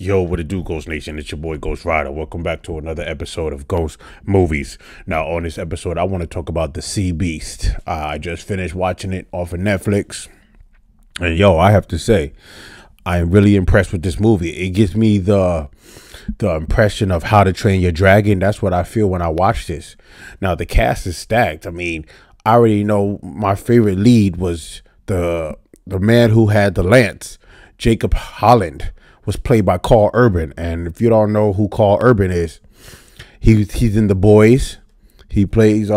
Yo, what it do, Ghost Nation? It's your boy Ghost Rider. Welcome back to another episode of Ghost Movies. Now, on this episode, I want to talk about The Sea Beast. I just finished watching it off of Netflix. And yo, I have to say, I am really impressed with this movie. It gives me the impression of How to Train Your Dragon. That's what I feel when I watch this. Now, the cast is stacked. I mean, I already know my favorite lead was the man who had the lance, Jacob Holland, was played by Carl Urban. And if you don't know who Carl Urban is, he's in The Boys. He plays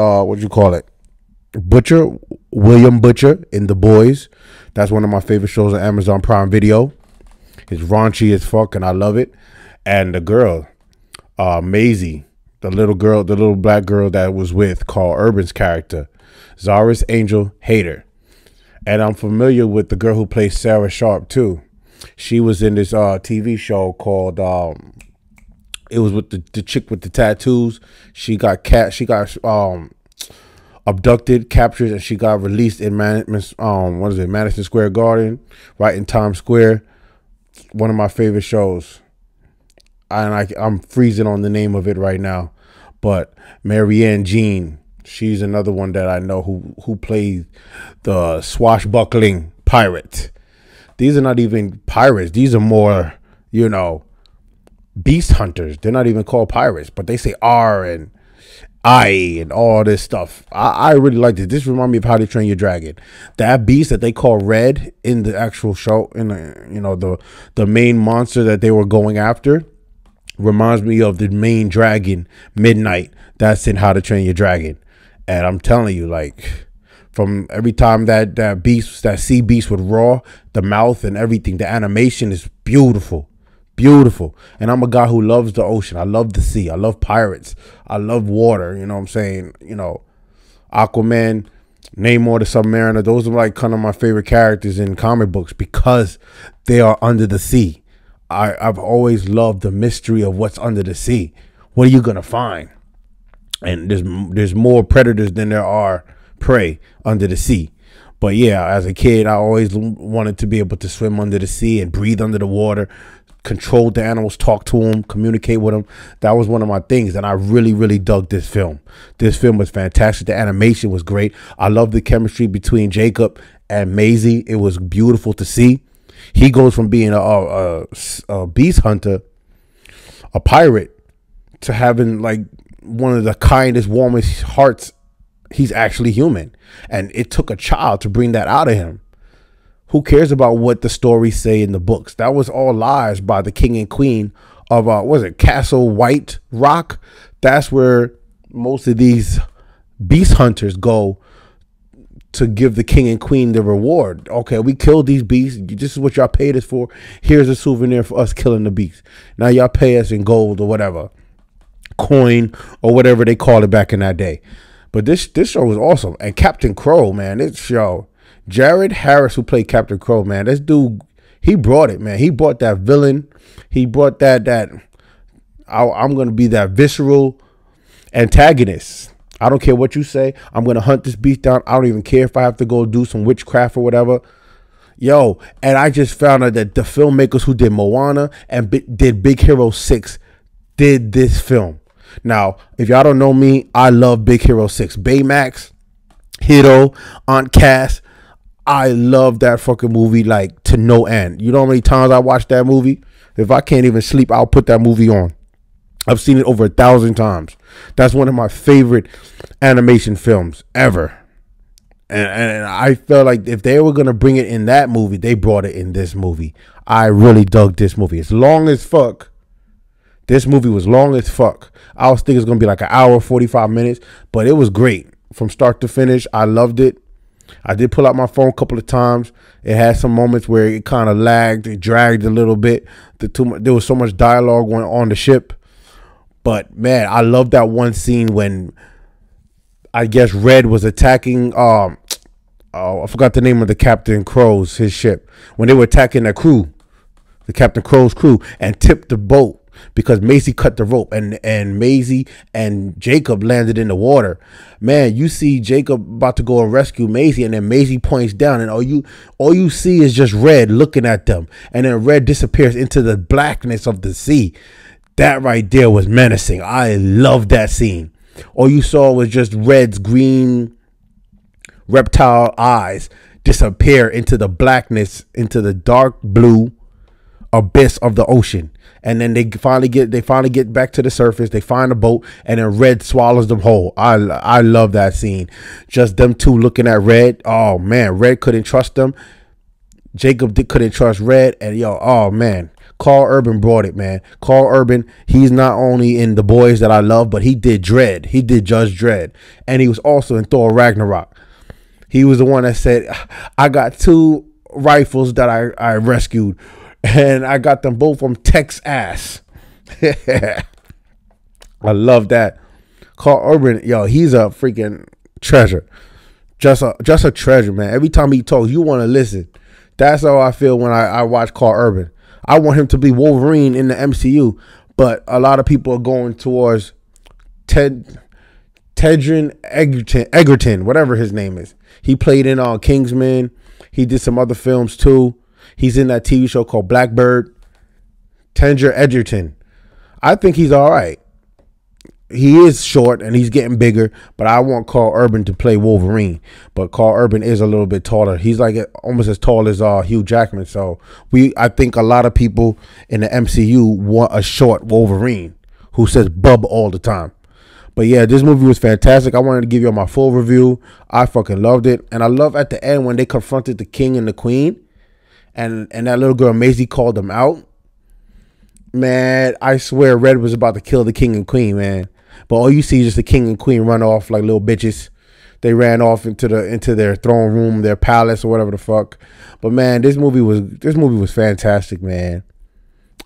Butcher, William Butcher in The Boys. That's one of my favorite shows on Amazon Prime Video. It's raunchy as fuck and I love it. And the girl, Maisie, the little black girl that was with Carl Urban's character, Zaris Angel Hader. And I'm familiar with the girl who plays Sarah Sharp too. She was in this TV show called it was with the chick with the tattoos. She got abducted, captured, and she got released in Madison Square Garden, right in Times Square. One of my favorite shows. And I'm freezing on the name of it right now. But Marianne Jean, she's another one that I know who plays the swashbuckling pirate. These are not even pirates. These are more, beast hunters. They're not even called pirates, but they say R and I and all this stuff. I really like this. This reminds me of How to Train Your Dragon. That beast that they call Red in the actual show, in the main monster that they were going after, reminds me of the main dragon, Midnight. That's in How to Train Your Dragon. And I'm telling you, like, from every time that sea beast would roar, the mouth and everything, the animation is beautiful. Beautiful. And I'm a guy who loves the ocean. I love the sea. I love pirates. I love water. You know what I'm saying? Aquaman, Namor the Submariner. Those are like kind of my favorite characters in comic books because they are under the sea. I've always loved the mystery of what's under the sea. What are you going to find? And there's more predators than there are prey under the sea. But yeah, as a kid, I always wanted to be able to swim under the sea and breathe under the water, control the animals, talk to them, communicate with them. That was one of my things, and I really, really dug this film. This film was fantastic. The animation was great. I love the chemistry between Jacob and Maisie. It was beautiful to see. He goes from being a beast hunter, a pirate, to having like one of the kindest, warmest hearts. He's actually human, and it took a child to bring that out of him. Who cares about what the stories say in the books? That was all lies by the king and queen of Castle White Rock. That's where most of these beast hunters go to give the king and queen the reward. Okay, we killed these beasts. This is what y'all paid us for. Here's a souvenir for us killing the beast. Now y'all pay us in gold or whatever, coin or whatever they called it back in that day. But this show was awesome. And Captain Crow, man, this show, Jared Harris, who played Captain Crow, man, this dude, he brought it, man. He brought that villain. He brought that I'm going to be that visceral antagonist. I don't care what you say. I'm going to hunt this beast down. I don't even care if I have to go do some witchcraft or whatever. Yo, and I just found out that the filmmakers who did Moana and did Big Hero 6 did this film. Now, if y'all don't know me, I love Big Hero 6. Baymax, Hiro, Aunt Cass. I love that fucking movie like to no end. You know how many times I watched that movie? If I can't even sleep, I'll put that movie on. I've seen it over 1,000 times. That's one of my favorite animation films ever. And I felt like if they were going to bring it in that movie, they brought it in this movie. I really dug this movie. It's long as fuck. This movie was long as fuck. I was thinking it was going to be like an hour, 45 minutes, but it was great from start to finish. I loved it. I did pull out my phone a couple of times. It had some moments where it kind of lagged. It dragged a little bit. There was so much dialogue going on the ship. But, man, I love that one scene when I guess Red was attacking, I forgot the name of the Captain Crow's, his ship. When they were attacking the crew, the Captain Crow's crew, and tipped the boat. because Maisie cut the rope and Maisie and Jacob landed in the water. Man, you see Jacob about to go and rescue Maisie, and then Maisie points down, and all you see is just Red looking at them, and then Red disappears into the blackness of the sea. That right there was menacing. I love that scene. All you saw was just Red's green reptile eyes disappear into the blackness, into the dark blue abyss of the ocean. And then they finally get back to the surface. They find a boat, and then Red swallows them whole. I love that scene. Just them two looking at Red. Oh man, Red couldn't trust them. Jacob couldn't trust Red, and oh man, Karl Urban brought it, man. Karl Urban, he's not only in The Boys that I love, but he did Dredd. He did Judge Dredd, and he was also in Thor Ragnarok. He was the one that said, I got 2 rifles that I rescued, and I got them both from Tech's ass. I love that. Karl Urban, he's a freaking treasure. Just a treasure, man. Every time he talks, you want to listen. That's how I feel when I watch Karl Urban. I want him to be Wolverine in the MCU, but a lot of people are going towards Tedrin Egerton, whatever his name is. He played in Kingsman. He did some other films too. He's in that TV show called Blackbird. Tedrin Egerton. I think he's all right. He is short and he's getting bigger, but I want Karl Urban to play Wolverine. But Karl Urban is a little bit taller. He's like almost as tall as Hugh Jackman. So I think a lot of people in the MCU want a short Wolverine who says bub all the time. But yeah, this movie was fantastic. I wanted to give you my full review. I fucking loved it. And I love at the end when they confronted the king and the queen, and that little girl Maisie called them out. Man, I swear Red was about to kill the king and queen, man. But all you see is just the king and queen run off like little bitches. They ran off into their throne room, their palace, or whatever the fuck. But man, this movie was fantastic, man.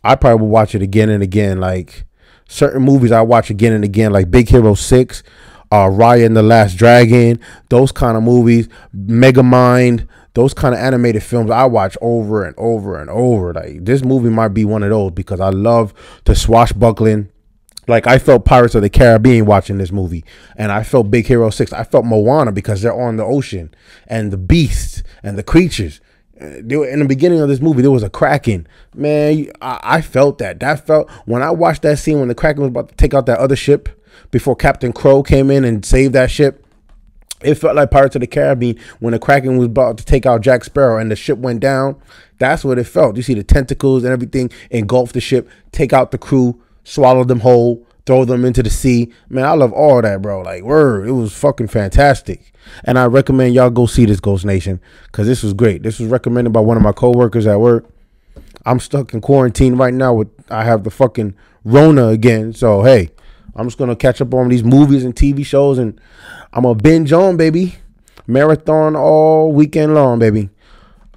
I probably will watch it again and again. Like certain movies I watch again and again, like Big Hero 6, Raya and the Last Dragon, those kind of movies, Megamind, those kind of animated films I watch over and over and over. Like this movie might be one of those because I love the swashbuckling. Like I felt Pirates of the Caribbean watching this movie, and I felt Big Hero 6. I felt Moana because they're on the ocean, and the beasts and the creatures. They were, in the beginning of this movie, there was a Kraken. Man, I felt that. That felt when I watched that scene when the Kraken was about to take out that other ship before Captain Crow came in and saved that ship. It felt like Pirates of the Caribbean when the Kraken was about to take out Jack Sparrow and the ship went down. That's what it felt. You see the tentacles and everything engulf the ship, take out the crew, swallow them whole, throw them into the sea. Man, I love all that, bro. Like, word, it was fucking fantastic. And I recommend y'all go see this, Ghost Nation, because this was great. This was recommended by one of my coworkers at work. I'm stuck in quarantine right now. I have the fucking Rona again. So, hey, I'm just going to catch up on these movies and TV shows, and I'm going to binge on, baby. Marathon all weekend long, baby.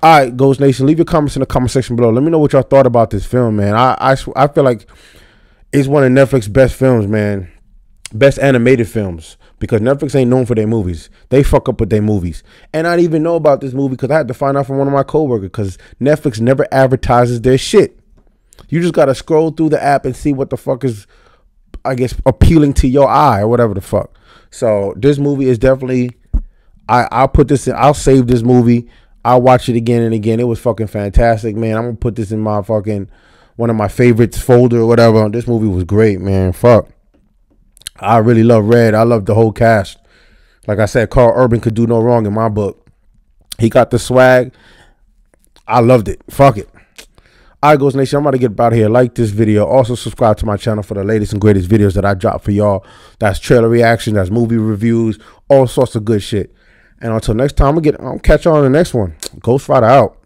All right, Ghost Nation, leave your comments in the comment section below. Let me know what y'all thought about this film, man. I feel like it's one of Netflix's best films, man. Best animated films. Because Netflix ain't known for their movies. They fuck up with their movies. And I didn't even know about this movie because I had to find out from one of my coworkers, because Netflix never advertises their shit. You just got to scroll through the app and see what the fuck is, I guess, appealing to your eye or whatever the fuck. So this movie is definitely, I'll put this in, I'll save this movie. I'll watch it again and again. It was fucking fantastic, man. I'm going to put this in my fucking, one of my favorites folder or whatever. This movie was great, man. Fuck. I really love Red. I love the whole cast. Like I said, Karl Urban could do no wrong in my book. He got the swag. I loved it. Fuck it. All right, Ghost Nation, I'm about to get out of here. Like this video. Also, subscribe to my channel for the latest and greatest videos that I drop for y'all. That's trailer reaction. That's movie reviews. All sorts of good shit. And until next time, I'll catch y'all on the next one. Ghost Rider out.